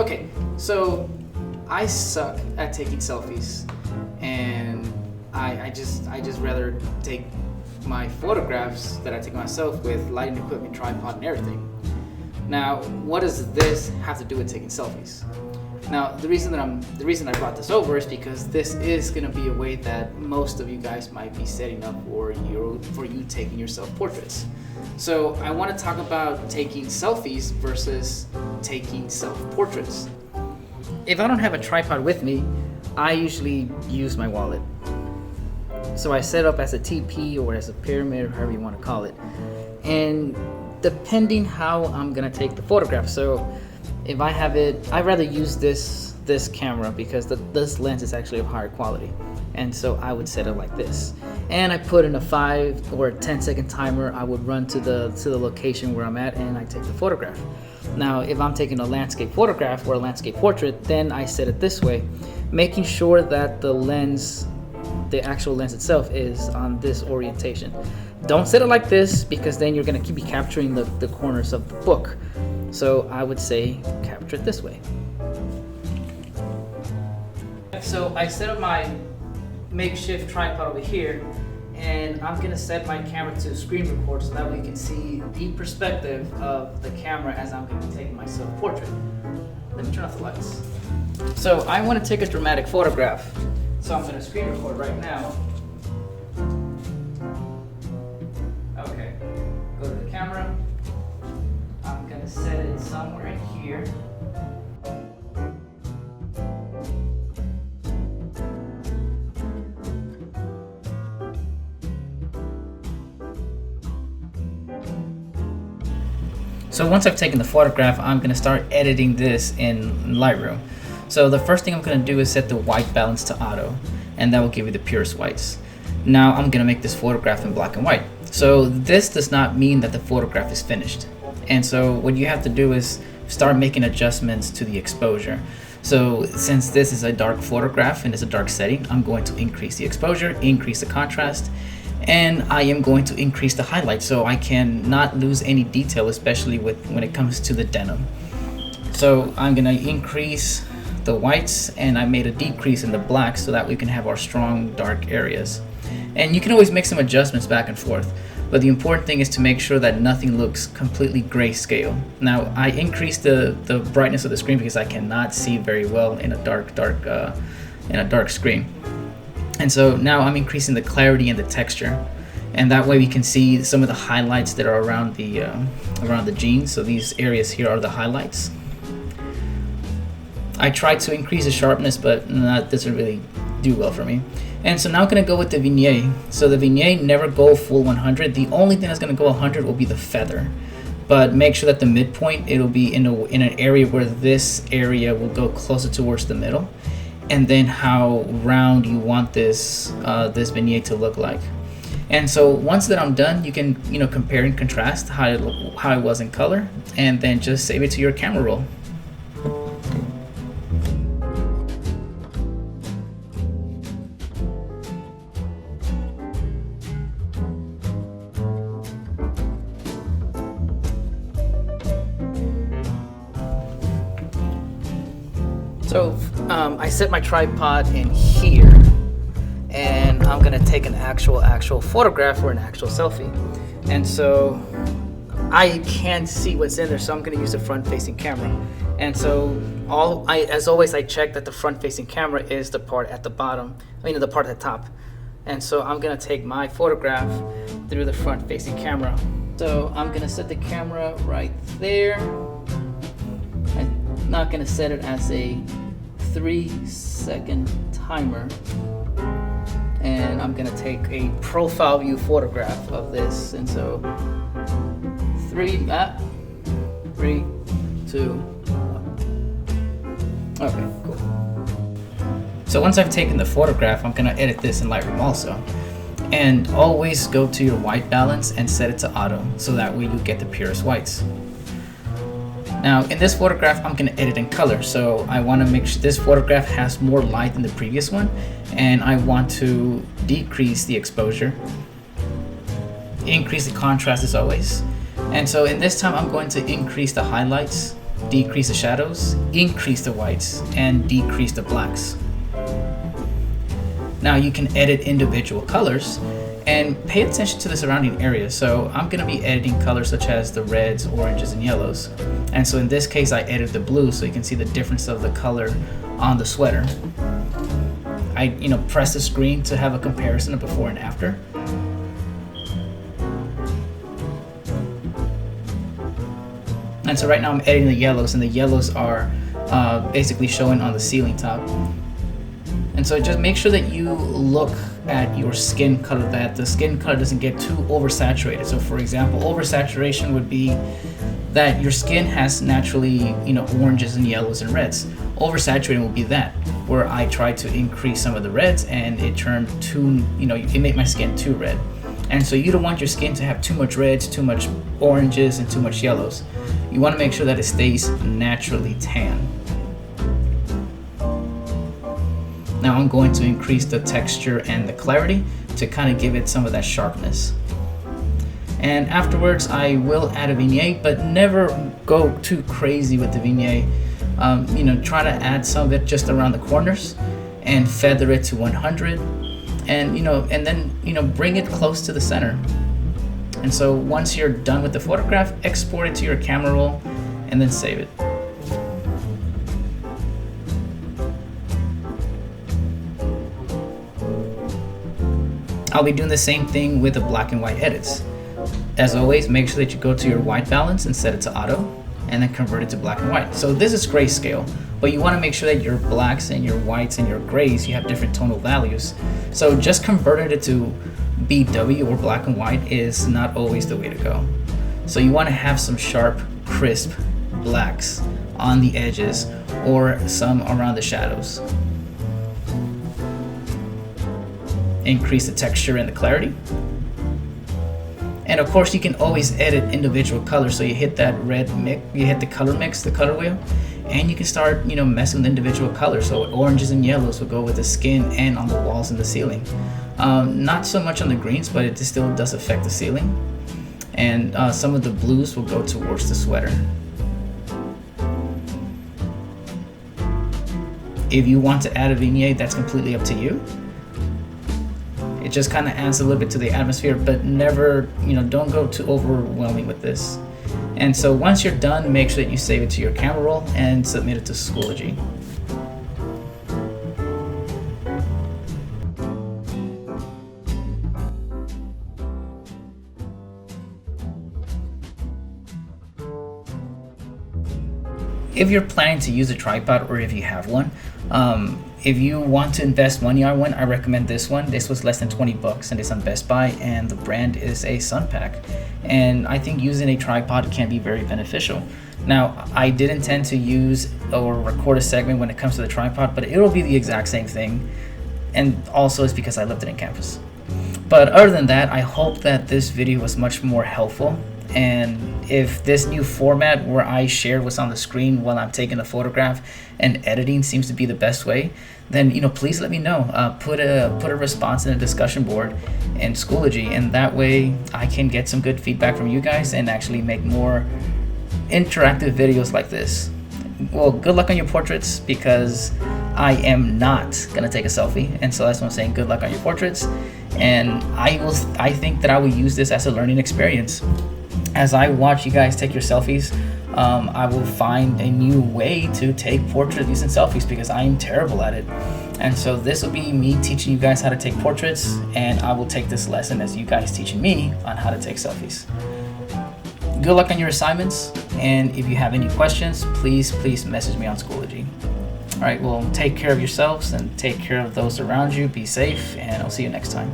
Okay, so I suck at taking selfies, and I just rather take my photographs that I take myself with lighting equipment, tripod, and everything. Now, what does this have to do with taking selfies? Now, the reason I brought this over is because this is going to be a way that most of you guys might be setting up for you taking your self-portraits. So I want to talk about taking selfies versus taking self-portraits. If I don't have a tripod with me, I usually use my wallet. So I set up as a TP or as a pyramid, or however you want to call it. And depending how I'm gonna take the photograph. So if I have it, I'd rather use this camera because this lens is actually of higher quality. And so I would set it like this. And I put in a 5 or 10-second timer. I would run to the location where I'm at, and I take the photograph. Now, if I'm taking a landscape photograph or a landscape portrait, then I set it this way, making sure that the actual lens itself is on this orientation. Don't set it like this because then you're going to be capturing the corners of the book. So I would say capture it this way. So I set up my makeshift tripod over here, and I'm going to set my camera to screen record so that way you can see the perspective of the camera as I'm going to be taking my self-portrait. Let me turn off the lights. So I want to take a dramatic photograph. So I'm going to screen record right now. Okay, go to the camera. I'm going to set it somewhere in here. So once I've taken the photograph, I'm going to start editing this in Lightroom. So the first thing I'm going to do is set the white balance to auto, and that will give you the purest whites. Now I'm going to make this photograph in black and white. So this does not mean that the photograph is finished. And so what you have to do is start making adjustments to the exposure. So since this is a dark photograph and it's a dark setting, I'm going to increase the exposure, increase the contrast, and I am going to increase the highlight so I can not lose any detail, especially when it comes to the denim. So I'm going to increase the whites, and I made a decrease in the blacks so that we can have our strong dark areas. And you can always make some adjustments back and forth, but the important thing is to make sure that nothing looks completely grayscale. Now I increased the brightness of the screen because I cannot see very well in a dark screen. And so now I'm increasing the clarity and the texture, and that way we can see some of the highlights that are around the jeans. So these areas here are the highlights. I tried to increase the sharpness, but that doesn't really do well for me. And so now I'm going to go with the vignette. So the vignette never go full 100. The only thing that's going to go 100 will be the feather. But make sure that the midpoint, it'll be in an area where this area will go closer towards the middle. And then how round you want this vignette to look like. And so once that I'm done, you can compare and contrast how it was in color, and then just save it to your camera roll. So I set my tripod in here, and I'm gonna take an actual photograph or an actual selfie. And so I can't see what's in there, so I'm gonna use the front-facing camera. And so as always, I check that the front-facing camera is the part at the bottom, the part at the top. And so I'm gonna take my photograph through the front-facing camera. So I'm gonna set the camera right there. I'm not gonna set it as a 3-second timer, and I'm gonna take a profile view photograph of this. And so 3, 2, 1. Okay, cool. So once I've taken the photograph, I'm gonna edit this in Lightroom also. And always go to your white balance and set it to auto, so that way you get the purest whites. Now in this photograph, I'm gonna edit in color. So I wanna make sure this photograph has more light than the previous one, and I want to decrease the exposure, increase the contrast as always. And so in this time, I'm going to increase the highlights decrease the shadows, increase the whites, and decrease the blacks. Now you can edit individual colors and pay attention to the surrounding area. So I'm going to be editing colors such as the reds, oranges, and yellows. And so in this case, I edited the blue so you can see the difference of the color on the sweater. I press the screen to have a comparison of before and after. And so right now I'm editing the yellows, and the yellows are basically showing on the ceiling top. And so just make sure that you look at your skin color, that the skin color doesn't get too oversaturated. So for example, oversaturation would be that your skin has naturally, oranges and yellows and reds. Oversaturating will be that, where I tried to increase some of the reds and it turned too, it made my skin too red. And so you don't want your skin to have too much reds, too much oranges, and too much yellows. You want to make sure that it stays naturally tan. Now I'm going to increase the texture and the clarity to kind of give it some of that sharpness. And afterwards I will add a vignette, but never go too crazy with the vignette. Try to add some of it just around the corners and feather it to 100, and then bring it close to the center. And so once you're done with the photograph, export it to your camera roll and then save it. I'll be doing the same thing with the black and white edits. As always, make sure that you go to your white balance and set it to auto, and then convert it to black and white. So this is grayscale, but you want to make sure that your blacks and your whites and your grays, you have different tonal values. So just converting it to BW or black and white is not always the way to go. So you want to have some sharp, crisp blacks on the edges or some around the shadows. Increase the texture and the clarity. And of course you can always edit individual colors. So you hit that red mix, you hit the color mix, the color wheel, and you can start messing with individual colors. So oranges and yellows will go with the skin and on the walls and the ceiling. Not so much on the greens, but it still does affect the ceiling. And some of the blues will go towards the sweater. If you want to add a vignette, that's completely up to you. It just kind of adds a little bit to the atmosphere, but never, don't go too overwhelming with this. And so once you're done, make sure that you save it to your camera roll and submit it to Schoology. If you're planning to use a tripod, or if you have one, if you want to invest money on one, I recommend this one. This was less than 20 bucks and it's on Best Buy, and the brand is a Sunpack. And I think using a tripod can be very beneficial. Now, I did intend to use or record a segment when it comes to the tripod, but it'll be the exact same thing. And also it's because I left it in campus. But other than that, I hope that this video was much more helpful. And if this new format where I share what's on the screen while I'm taking a photograph and editing seems to be the best way, then please let me know. Put a response in a discussion board in Schoology, and that way I can get some good feedback from you guys and actually make more interactive videos like this. Well, good luck on your portraits, because I am not gonna take a selfie, and so that's what I'm saying. Good luck on your portraits, and I think that I will use this as a learning experience. As I watch you guys take your selfies, I will find a new way to take portraits using selfies, because I am terrible at it. And so this will be me teaching you guys how to take portraits, and I will take this lesson as you guys teaching me on how to take selfies. Good luck on your assignments, and if you have any questions, please message me on Schoology. All right, well, take care of yourselves and take care of those around you. Be safe, and I'll see you next time.